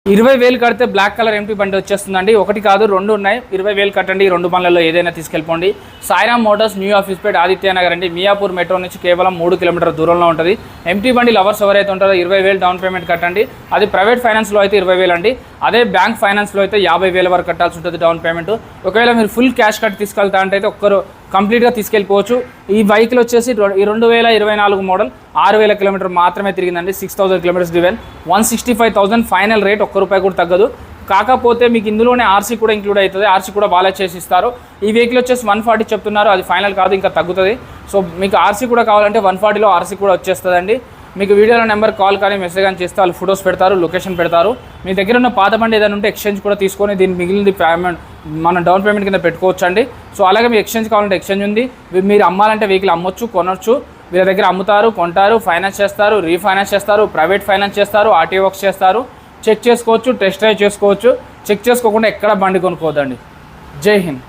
20,000 కడితే black colour empty బండి వచ్చేస్తుందండి. ఒకటి కాదు 2 ఉన్నాయి. 20,000 కట్టండి, 2 బండ్లలో ఏదైనా తీసుకెళ్ళిపోండి. సాయిరామ్ మోటార్స్ న్యూ ఆఫీస్ పేట్ ఆదిత్య నగర్ అండి. మియాపూర్ మెట్రో నుంచి కేవలం 3 కిలోమీటర్ దూరంలో ఉంటుంది. ఎంటీ బండి లవర్స్ ఎవరైతే ఉంటారో 20,000 డౌన్ పేమెంట్ కట్టండి. అది ప్రైవేట్ ఫైనాన్స్లో అయితే 20,000 అండి. అదే బ్యాంక్ ఫైనాన్స్లో అయితే 50,000 వరకు కట్టాల్సి ఉంటుంది డౌన్ పేమెంట్. ఒకవేళ మీరు ఫుల్ క్యాష్ కట్టి తీసుకెళ్తా అంటే ఒక్కరు కంప్లీట్గా తీసుకెళ్ళిపోవచ్చు. ఈ వెహికల్ వచ్చేసి 2024 మోడల్ 6,000 కిలోమీటర్ మాత్రమే తిరిగిందండి. 6,000 కిలోమీటర్స్ డ్రివెన్. 165,000 ఫైనల్ రేట్, ₹1 కూడా తగ్గదు. కాకపోతే మీకు ఇందులోనే ఆర్సీ కూడా ఇంక్లూడ్ అవుతుంది. ఆర్సీ కూడా వాళ్ళే చేసి ఇస్తారు. ఈ వెహికల్ వచ్చేసి 140 చెప్తున్నారు, అది ఫైనల్ కాదు, ఇంకా తగ్గుతుంది. సో మీకు ఆర్సీ కూడా కావాలంటే 140లో ఆర్సీ కూడా వచ్చేస్తుందండి. మీకు వీడియోలో నెంబర్ కాల్ కానీ మెసేజ్ కానీ చేస్తే వాళ్ళు ఫొటోస్ పెడతారు, లొకేషన్ పెడతారు. మీ దగ్గర ఉన్న పాత బండి ఏదైనా ఉంటే ఎక్స్చేంజ్ కూడా తీసుకొని దీని మిగిలింది పేమెంట్ మనం డౌన్ పేమెంట్ కింద పెట్టుకోవచ్చు అండి. సో అలాగే మీకు ఎక్స్చేంజ్ కావాలంటే ఎక్స్చేంజ్ ఉంది. మీరు అమ్మాలంటే వెహికల్ అమ్మొచ్చు, కొనొచ్చు. వీళ్ళ దగ్గర అమ్ముతారు, కొంటారు, ఫైనాన్స్ చేస్తారు, రీఫైనాన్స్ చేస్తారు, ప్రైవేట్ ఫైనాన్స్ చేస్తారు, ఆర్టీఓ వర్క్స్ చేస్తారు. చెక్ చేసుకోవచ్చు, టెస్ట్ డ్రైవ్ చేసుకోవచ్చు. చెక్ చేసుకోకుండా ఎక్కడ బండి కొనుక్కోవద్దండి. జై హింద్.